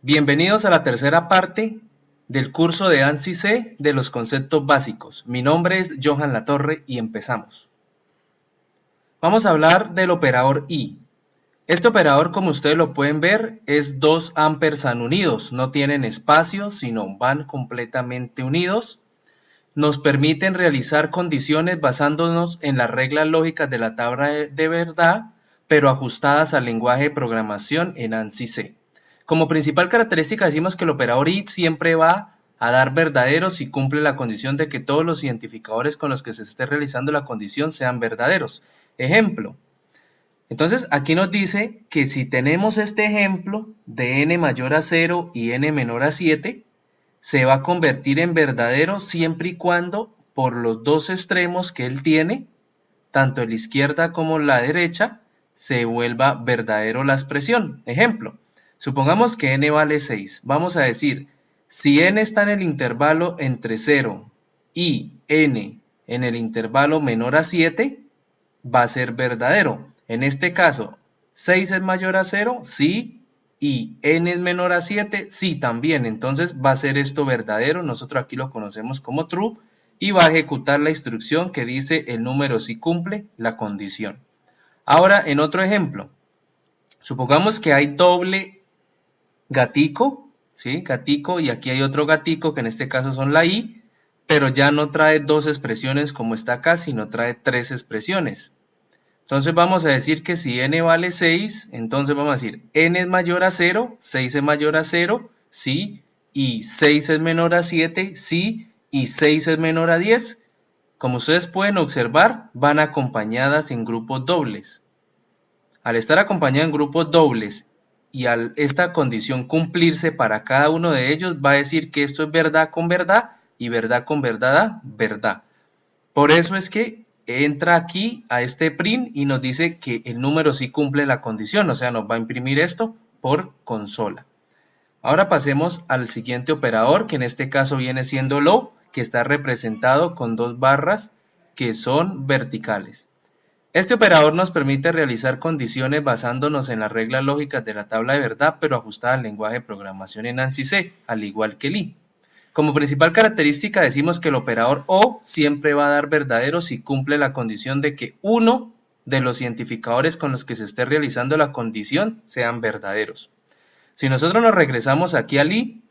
Bienvenidos a la tercera parte del curso de ANSI C de los conceptos básicos. Mi nombre es Johan Latorre y empezamos. Vamos a hablar del operador I. Este operador, como ustedes lo pueden ver, es dos ampersand unidos. No tienen espacio, sino van completamente unidos. Nos permiten realizar condiciones basándonos en las reglas lógicas de la tabla de verdad, pero ajustadas al lenguaje de programación en ANSI C. Como principal característica decimos que el operador IF siempre va a dar verdaderos si cumple la condición de que todos los identificadores con los que se esté realizando la condición sean verdaderos. Ejemplo. Entonces aquí nos dice que si tenemos este ejemplo de n mayor a 0 y n menor a 7, se va a convertir en verdadero siempre y cuando por los dos extremos que él tiene, tanto la izquierda como la derecha, se vuelva verdadero la expresión. Ejemplo. Supongamos que n vale 6. Vamos a decir, si n está en el intervalo entre 0 y n en el intervalo menor a 7, va a ser verdadero. En este caso, 6 es mayor a 0, sí, y n es menor a 7, sí también. Entonces va a ser esto verdadero. Nosotros aquí lo conocemos como true y va a ejecutar la instrucción que dice el número sí cumple la condición. Ahora, en otro ejemplo, supongamos que hay doble gatico, ¿sí? Gatico, y aquí hay otro gatico que en este caso son la i, pero ya no trae dos expresiones como está acá, sino trae tres expresiones. Entonces vamos a decir que si n vale 6, entonces vamos a decir n es mayor a 0, 6 es mayor a 0, sí, y 6 es menor a 7, sí, y 6 es menor a 10. Como ustedes pueden observar, van acompañadas en grupos dobles. Al estar acompañadas en grupos dobles y al esta condición cumplirse para cada uno de ellos, va a decir que esto es verdad con verdad y verdad con verdad da verdad. Por eso es que entra aquí a este print y nos dice que el número sí cumple la condición, o sea, nos va a imprimir esto por consola. Ahora pasemos al siguiente operador, que en este caso viene siendo low, que está representado con dos barras que son verticales. Este operador nos permite realizar condiciones basándonos en las reglas lógicas de la tabla de verdad, pero ajustada al lenguaje de programación en ANSI C, al igual que el I. Como principal característica decimos que el operador OR siempre va a dar verdadero si cumple la condición de que uno de los identificadores con los que se esté realizando la condición sean verdaderos. Si nosotros nos regresamos aquí al I,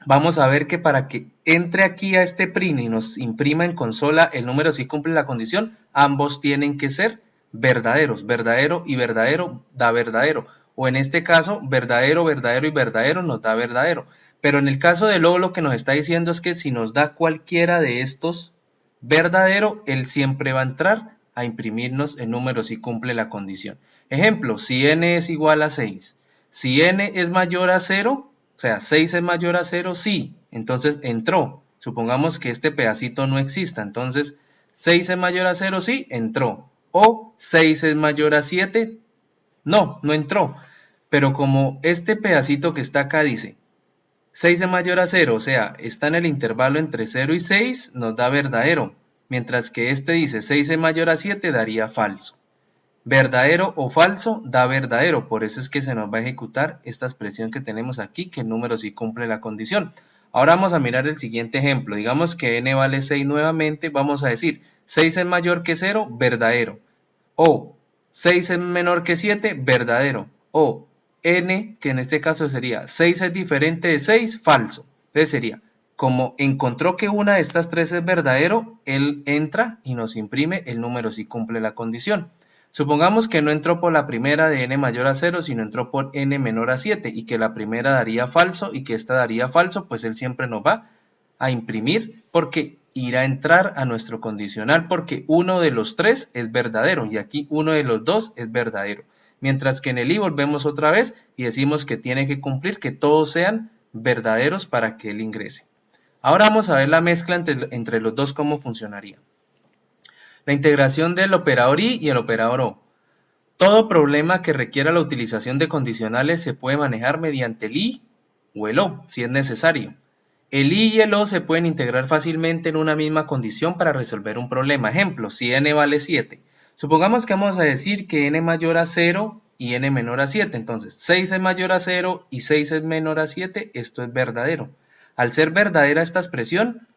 vamos a ver que para que entre aquí a este print y nos imprima en consola el número si cumple la condición, ambos tienen que ser verdaderos. Verdadero y verdadero da verdadero. O en este caso, verdadero, verdadero y verdadero nos da verdadero. Pero en el caso de lo que nos está diciendo es que si nos da cualquiera de estos verdadero, él siempre va a entrar a imprimirnos el número si cumple la condición. Ejemplo, si n es igual a 6. Si n es mayor a 0, o sea, 6 es mayor a 0, sí. Entonces entró. Supongamos que este pedacito no exista. Entonces, 6 es mayor a 0, sí, entró. O 6 es mayor a 7, no entró. Pero como este pedacito que está acá dice 6 es mayor a 0, o sea, está en el intervalo entre 0 y 6, nos da verdadero. Mientras que este dice 6 es mayor a 7, daría falso. Verdadero o falso da verdadero, por eso es que se nos va a ejecutar esta expresión que tenemos aquí, que el número sí cumple la condición. Ahora vamos a mirar el siguiente ejemplo. Digamos que n vale 6 nuevamente, vamos a decir 6 es mayor que 0, verdadero. O 6 es menor que 7, verdadero. O n, que en este caso sería 6 es diferente de 6, falso. Entonces sería, como encontró que una de estas tres es verdadero, él entra y nos imprime el número si cumple la condición. Supongamos que no entró por la primera de n mayor a 0, sino entró por n menor a 7 y que la primera daría falso y que esta daría falso, pues él siempre nos va a imprimir porque irá a entrar a nuestro condicional porque uno de los tres es verdadero y aquí uno de los dos es verdadero. Mientras que en el i volvemos otra vez y decimos que tiene que cumplir que todos sean verdaderos para que él ingrese. Ahora vamos a ver la mezcla entre los dos, cómo funcionaría. La integración del operador i y el operador o. Todo problema que requiera la utilización de condicionales se puede manejar mediante el i o el o, si es necesario. El i y el o se pueden integrar fácilmente en una misma condición para resolver un problema. Ejemplo, si n vale 7. Supongamos que vamos a decir que n mayor a 0 y n menor a 7. Entonces, 6 es mayor a 0 y 6 es menor a 7, esto es verdadero. Al ser verdadera esta expresión,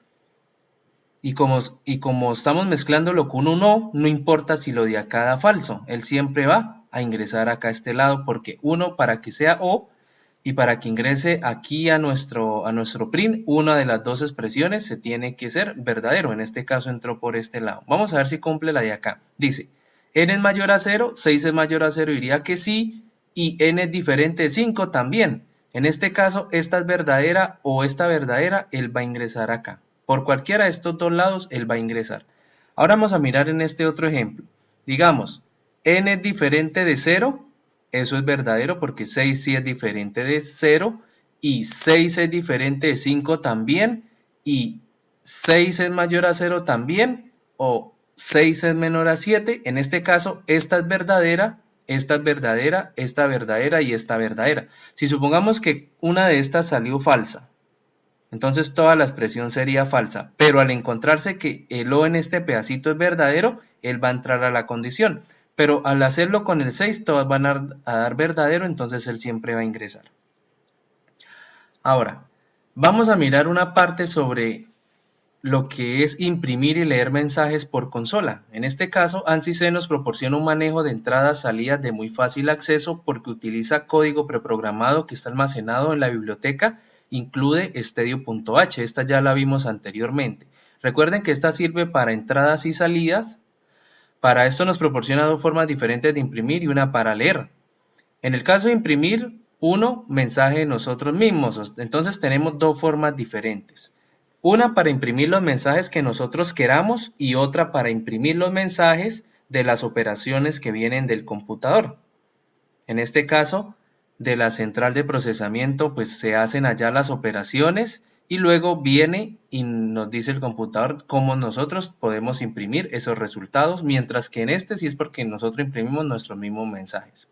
y como estamos mezclándolo con un no importa si lo de acá da falso, él siempre va a ingresar acá a este lado, porque 1 para que sea o, y para que ingrese aquí a nuestro print, una de las dos expresiones se tiene que ser verdadero. En este caso entró por este lado. Vamos a ver si cumple la de acá. Dice, n es mayor a 0, 6 es mayor a 0, diría que sí, y n es diferente de 5 también. En este caso, esta es verdadera o esta verdadera, él va a ingresar acá. Por cualquiera de estos dos lados, él va a ingresar. Ahora vamos a mirar en este otro ejemplo. Digamos, n es diferente de 0, eso es verdadero porque 6 sí es diferente de 0 y 6 es diferente de 5 también y 6 es mayor a 0 también o 6 es menor a 7. En este caso, esta es verdadera, esta es verdadera, esta verdadera y esta verdadera. Si supongamos que una de estas salió falsa, entonces toda la expresión sería falsa, pero al encontrarse que el o en este pedacito es verdadero, él va a entrar a la condición. Pero al hacerlo con el 6, todas van a dar verdadero, entonces él siempre va a ingresar. Ahora, vamos a mirar una parte sobre lo que es imprimir y leer mensajes por consola. En este caso, ANSYS nos proporciona un manejo de entradas-salidas de muy fácil acceso porque utiliza código preprogramado que está almacenado en la biblioteca, incluye Stadio.h. Esta ya la vimos anteriormente. Recuerden que esta sirve para entradas y salidas. Para esto nos proporciona dos formas diferentes de imprimir y una para leer. En el caso de imprimir, uno, mensaje de nosotros mismos. Entonces tenemos dos formas diferentes. Una para imprimir los mensajes que nosotros queramos y otra para imprimir los mensajes de las operaciones que vienen del computador. En este caso, de la central de procesamiento, pues se hacen allá las operaciones y luego viene y nos dice el computador cómo nosotros podemos imprimir esos resultados, mientras que en este sí es porque nosotros imprimimos nuestros mismos mensajes.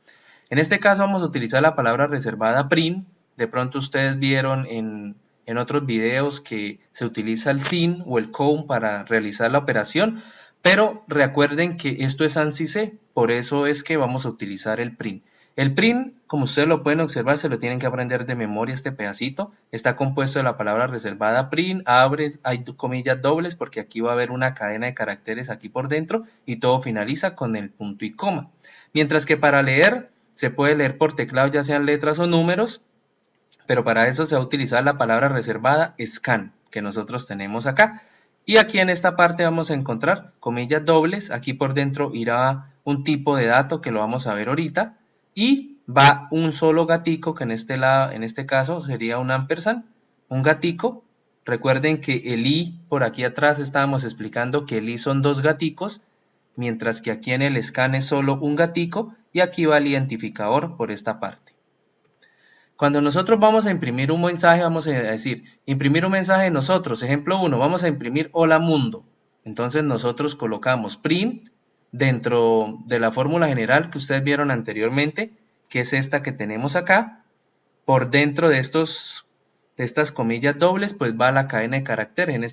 En este caso vamos a utilizar la palabra reservada print. De pronto ustedes vieron en otros videos que se utiliza el sin o el con para realizar la operación, pero recuerden que esto es ANSYS, por eso es que vamos a utilizar el print. El print, como ustedes lo pueden observar, se lo tienen que aprender de memoria este pedacito. Está compuesto de la palabra reservada print, abre, hay comillas dobles porque aquí va a haber una cadena de caracteres aquí por dentro y todo finaliza con el punto y coma. Mientras que para leer, se puede leer por teclado ya sean letras o números, pero para eso se va a utilizar la palabra reservada scan, que nosotros tenemos acá. Y aquí en esta parte vamos a encontrar comillas dobles, aquí por dentro irá un tipo de dato que lo vamos a ver ahorita, y va un solo gatico, que en este caso sería un ampersand, un gatico. Recuerden que el i, por aquí atrás estábamos explicando que el i son dos gaticos, mientras que aquí en el scan es solo un gatico, y aquí va el identificador por esta parte. Cuando nosotros vamos a imprimir un mensaje, vamos a decir, imprimir un mensaje de nosotros. Ejemplo 1, vamos a imprimir hola mundo. Entonces nosotros colocamos print dentro de la fórmula general que ustedes vieron anteriormente, que es esta que tenemos acá. Por dentro de estas comillas dobles, pues va la cadena de caracteres. En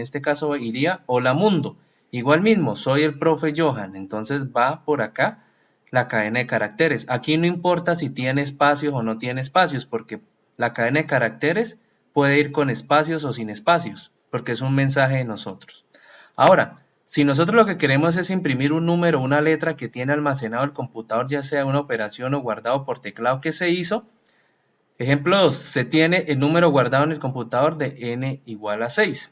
este caso iría hola mundo. Igual mismo, soy el profe Johan. Entonces va por acá la cadena de caracteres. Aquí no importa si tiene espacios o no tiene espacios, porque la cadena de caracteres puede ir con espacios o sin espacios, porque es un mensaje de nosotros. Ahora, si nosotros lo que queremos es imprimir un número o una letra que tiene almacenado el computador, ya sea una operación o guardado por teclado que se hizo, ejemplo 2, se tiene el número guardado en el computador de n igual a 6.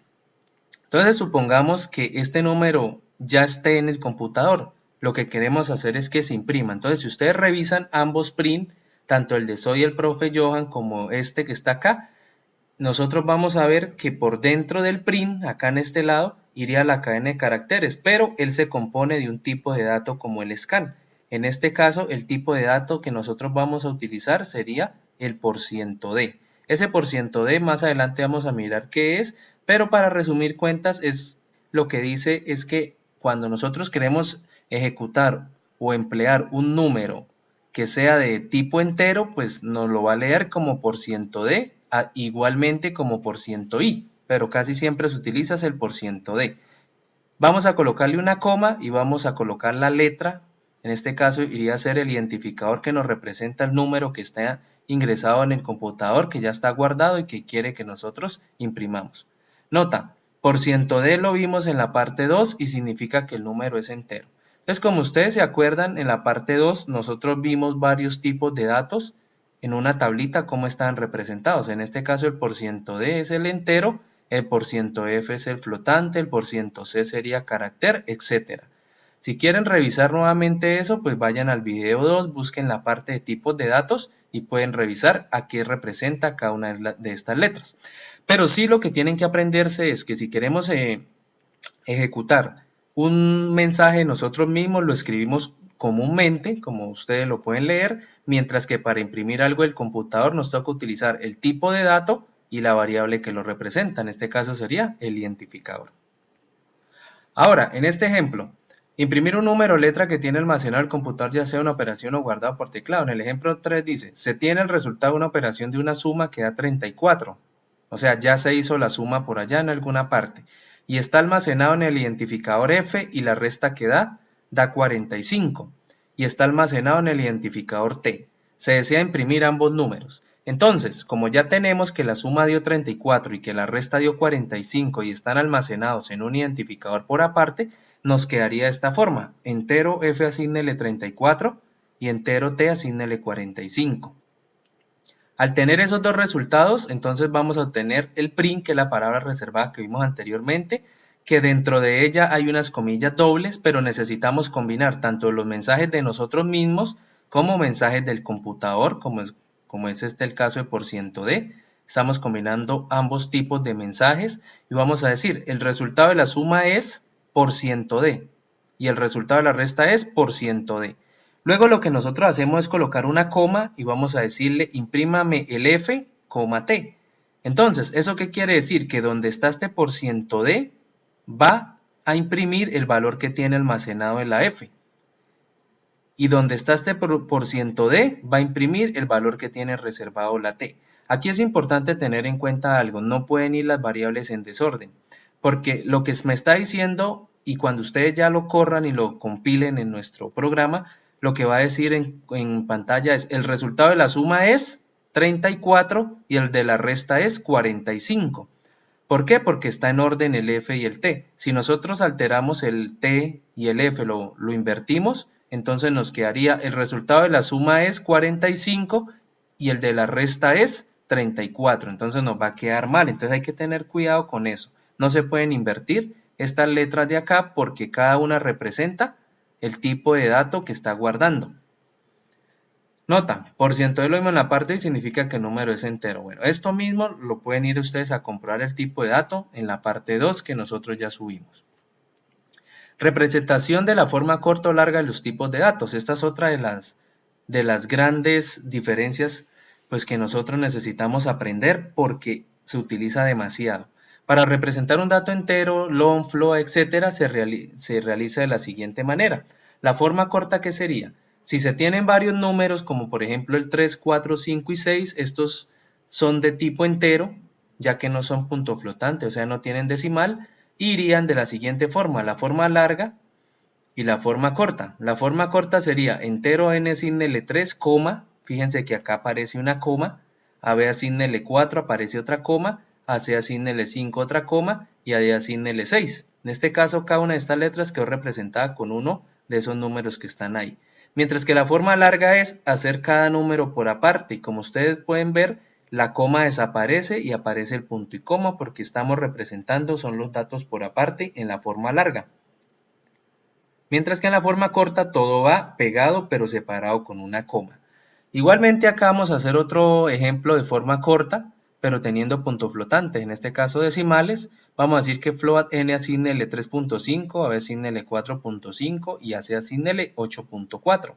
Entonces supongamos que este número ya esté en el computador. Lo que queremos hacer es que se imprima. Entonces, si ustedes revisan ambos print, tanto el de soy el profe Johan como este que está acá, nosotros vamos a ver que por dentro del print, acá en este lado, iría la cadena de caracteres, pero él se compone de un tipo de dato como el scan. En este caso, el tipo de dato que nosotros vamos a utilizar sería el %d. Ese %d más adelante vamos a mirar qué es, pero para resumir cuentas, lo que dice es que cuando nosotros queremos ejecutar o emplear un número que sea de tipo entero, pues nos lo va a leer como %d, igualmente como %i, pero casi siempre se utiliza el %d. Vamos a colocarle una coma y vamos a colocar la letra En este caso iría a ser el identificador que nos representa el número que está ingresado en el computador, que ya está guardado y que quiere que nosotros imprimamos. Nota, %d lo vimos en la parte 2 y significa que el número es entero. Entonces, como ustedes se acuerdan, en la parte 2 nosotros vimos varios tipos de datos en una tablita cómo están representados. En este caso el %d es el entero, el %f es el flotante, el %c sería carácter, etc. Si quieren revisar nuevamente eso, pues vayan al video 2, busquen la parte de tipos de datos y pueden revisar a qué representa cada una de estas letras. Pero sí, lo que tienen que aprenderse es que si queremos ejecutar un mensaje nosotros mismos, lo escribimos comúnmente, como ustedes lo pueden leer, mientras que para imprimir algo del computador nos toca utilizar el tipo de dato y la variable que lo representa. En este caso sería el identificador. Ahora, en este ejemplo, imprimir un número o letra que tiene almacenado el computador, ya sea una operación o guardado por teclado. En el ejemplo 3 dice, se tiene el resultado de una operación de una suma que da 34. O sea, ya se hizo la suma por allá en alguna parte. Y está almacenado en el identificador F y la resta que da 45. Y está almacenado en el identificador T. Se desea imprimir ambos números. Entonces, como ya tenemos que la suma dio 34 y que la resta dio 45 y están almacenados en un identificador por aparte, nos quedaría de esta forma. Entero F asígnele 34 y entero T asígnele 45. Al tener esos dos resultados, entonces vamos a obtener el print, que es la palabra reservada que vimos anteriormente, que dentro de ella hay unas comillas dobles, pero necesitamos combinar tanto los mensajes de nosotros mismos como mensajes del computador, como es el caso de %d. Estamos combinando ambos tipos de mensajes y vamos a decir, el resultado de la suma es %d y el resultado de la resta es %d. Luego lo que nosotros hacemos es colocar una coma y vamos a decirle imprímame el F, T. Entonces, ¿eso qué quiere decir? Que donde está este %d va a imprimir el valor que tiene almacenado en la F. Y donde está este %d va a imprimir el valor que tiene reservado la T. Aquí es importante tener en cuenta algo, no pueden ir las variables en desorden, porque lo que me está diciendo, y cuando ustedes ya lo corran y lo compilen en nuestro programa, lo que va a decir en pantalla es, el resultado de la suma es 34 y el de la resta es 45. ¿Por qué? Porque está en orden el F y el T. Si nosotros alteramos el T y el F, lo invertimos, entonces nos quedaría, el resultado de la suma es 45 y el de la resta es 34. Entonces nos va a quedar mal. Entonces hay que tener cuidado con eso. No se pueden invertir estas letras de acá porque cada una representa el tipo de dato que está guardando. Nota, % de lo mismo en la parte y significa que el número es entero. Bueno, esto mismo lo pueden ir ustedes a comprobar el tipo de dato en la parte 2 que nosotros ya subimos. Representación de la forma corta o larga de los tipos de datos. Esta es otra de las grandes diferencias pues, que nosotros necesitamos aprender porque se utiliza demasiado. Para representar un dato entero, long, float, etc., se realiza de la siguiente manera. La forma corta, ¿qué sería? Si se tienen varios números, como por ejemplo el 3, 4, 5 y 6, estos son de tipo entero, ya que no son punto flotante, o sea, no tienen decimal, irían de la siguiente forma, la forma larga y la forma corta. La forma corta sería entero n asígnele 3, fíjense que acá aparece una coma, a b asígnele 4, aparece otra coma, a c asígnele 5, otra coma, y a d asígnele 6. En este caso, cada una de estas letras quedó representada con uno de esos números que están ahí. Mientras que la forma larga es hacer cada número por aparte, y como ustedes pueden ver, la coma desaparece y aparece el punto y coma porque estamos representando, son los datos por aparte en la forma larga. Mientras que en la forma corta todo va pegado pero separado con una coma. Igualmente acá vamos a hacer otro ejemplo de forma corta, pero teniendo punto flotante, en este caso decimales. Vamos a decir que float n asígnele 3.5, a b asígnele 4.5 y a c asígnele 8.4.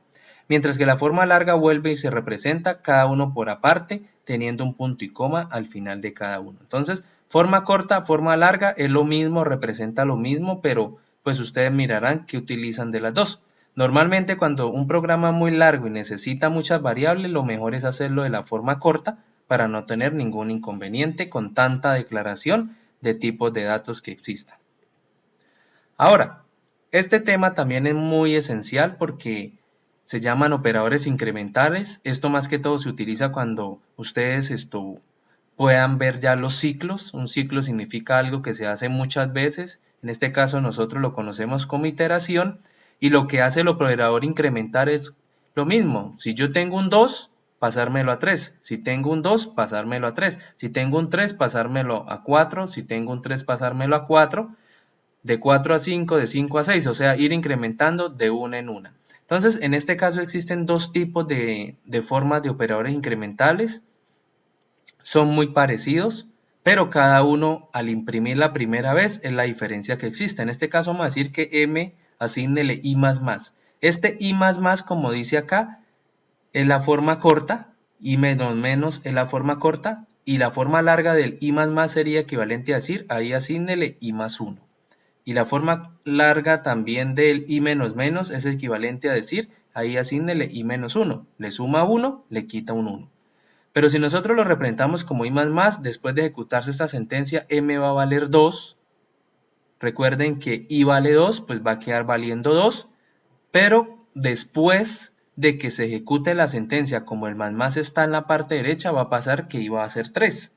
Mientras que la forma larga vuelve y se representa cada uno por aparte, teniendo un punto y coma al final de cada uno. Entonces, forma corta, forma larga, es lo mismo, representa lo mismo, pero pues ustedes mirarán que utilizan de las dos. Normalmente cuando un programa es muy largo y necesita muchas variables, lo mejor es hacerlo de la forma corta para no tener ningún inconveniente con tanta declaración de tipos de datos que existan. Ahora, Este tema también es muy esencial porque se llaman operadores incrementales. Esto más que todo se utiliza cuando ustedes puedan ver ya los ciclos. Un ciclo significa algo que se hace muchas veces. En este caso nosotros lo conocemos como iteración. Y lo que hace el operador incremental es lo mismo. Si yo tengo un 2, pasármelo a 3. Si tengo un 2, pasármelo a 3. Si tengo un 3, pasármelo a 4. Si tengo un 3, pasármelo a 4. De 4 a 5, de 5 a 6. O sea, ir incrementando de una en una. Entonces, en este caso existen dos tipos de formas de operadores incrementales. Son muy parecidos, pero cada uno al imprimir la primera vez es la diferencia que existe. En este caso vamos a decir que m asígnele i más más. Este i más más, como dice acá, es la forma corta, i menos menos es la forma corta, y la forma larga del i más más sería equivalente a decir ahí asígnele i más 1. Y la forma larga también del i menos menos es equivalente a decir ahí asígnele i menos 1. Le suma 1, le quita un 1. Pero si nosotros lo representamos como i más más, después de ejecutarse esta sentencia, m va a valer 2. Recuerden que i vale 2, pues va a quedar valiendo 2. Pero después de que se ejecute la sentencia, como el más más está en la parte derecha, va a pasar que i va a ser 3.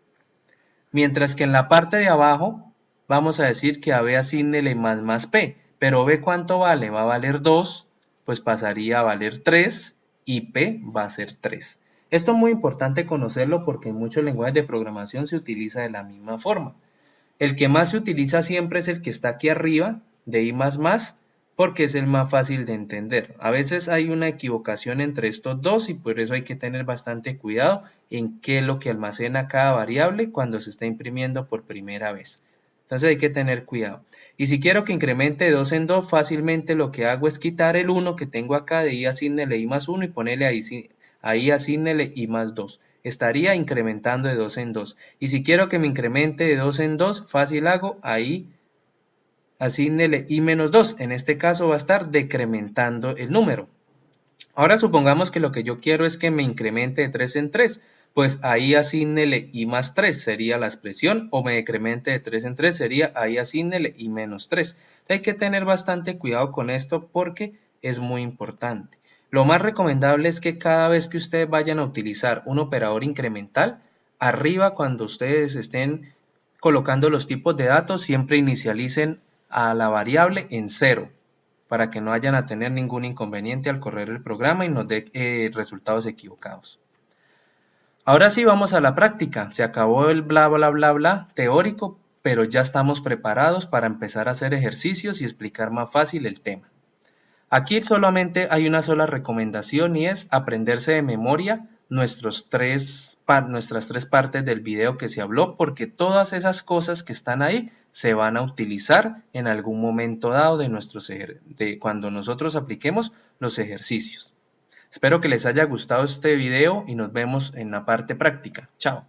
Mientras que en la parte de abajo, vamos a decir que a b asígnele más más p. Pero b ¿cuánto vale? Va a valer 2, pues pasaría a valer 3 y p va a ser 3. Esto es muy importante conocerlo porque en muchos lenguajes de programación se utiliza de la misma forma. El que más se utiliza siempre es el que está aquí arriba, de i más más, porque es el más fácil de entender. A veces hay una equivocación entre estos dos y por eso hay que tener bastante cuidado en qué es lo que almacena cada variable cuando se está imprimiendo por primera vez. Entonces hay que tener cuidado. Y si quiero que incremente de 2 en 2, fácilmente lo que hago es quitar el 1 que tengo acá de i asígnele i más 1 y ponerle ahí asígnele i más 2. Estaría incrementando de 2 en 2. Y si quiero que me incremente de 2 en 2, fácil hago ahí asígnele i menos 2. En este caso va a estar decrementando el número. Ahora supongamos que lo que yo quiero es que me incremente de 3 en 3. Pues ahí asígnele i más 3 sería la expresión, o me decremente de 3 en 3 sería ahí asígnele i menos 3. Hay que tener bastante cuidado con esto porque es muy importante. Lo más recomendable es que cada vez que ustedes vayan a utilizar un operador incremental, arriba cuando ustedes estén colocando los tipos de datos, siempre inicialicen a la variable en 0 para que no vayan a tener ningún inconveniente al correr el programa y nos dé resultados equivocados. Ahora sí vamos a la práctica. Se acabó el bla bla bla bla teórico, pero ya estamos preparados para empezar a hacer ejercicios y explicar más fácil el tema. Aquí solamente hay una sola recomendación y es aprenderse de memoria nuestras tres partes del video que se habló, porque todas esas cosas que están ahí se van a utilizar en algún momento dado de cuando nosotros apliquemos los ejercicios. Espero que les haya gustado este video y nos vemos en la parte práctica. Chao.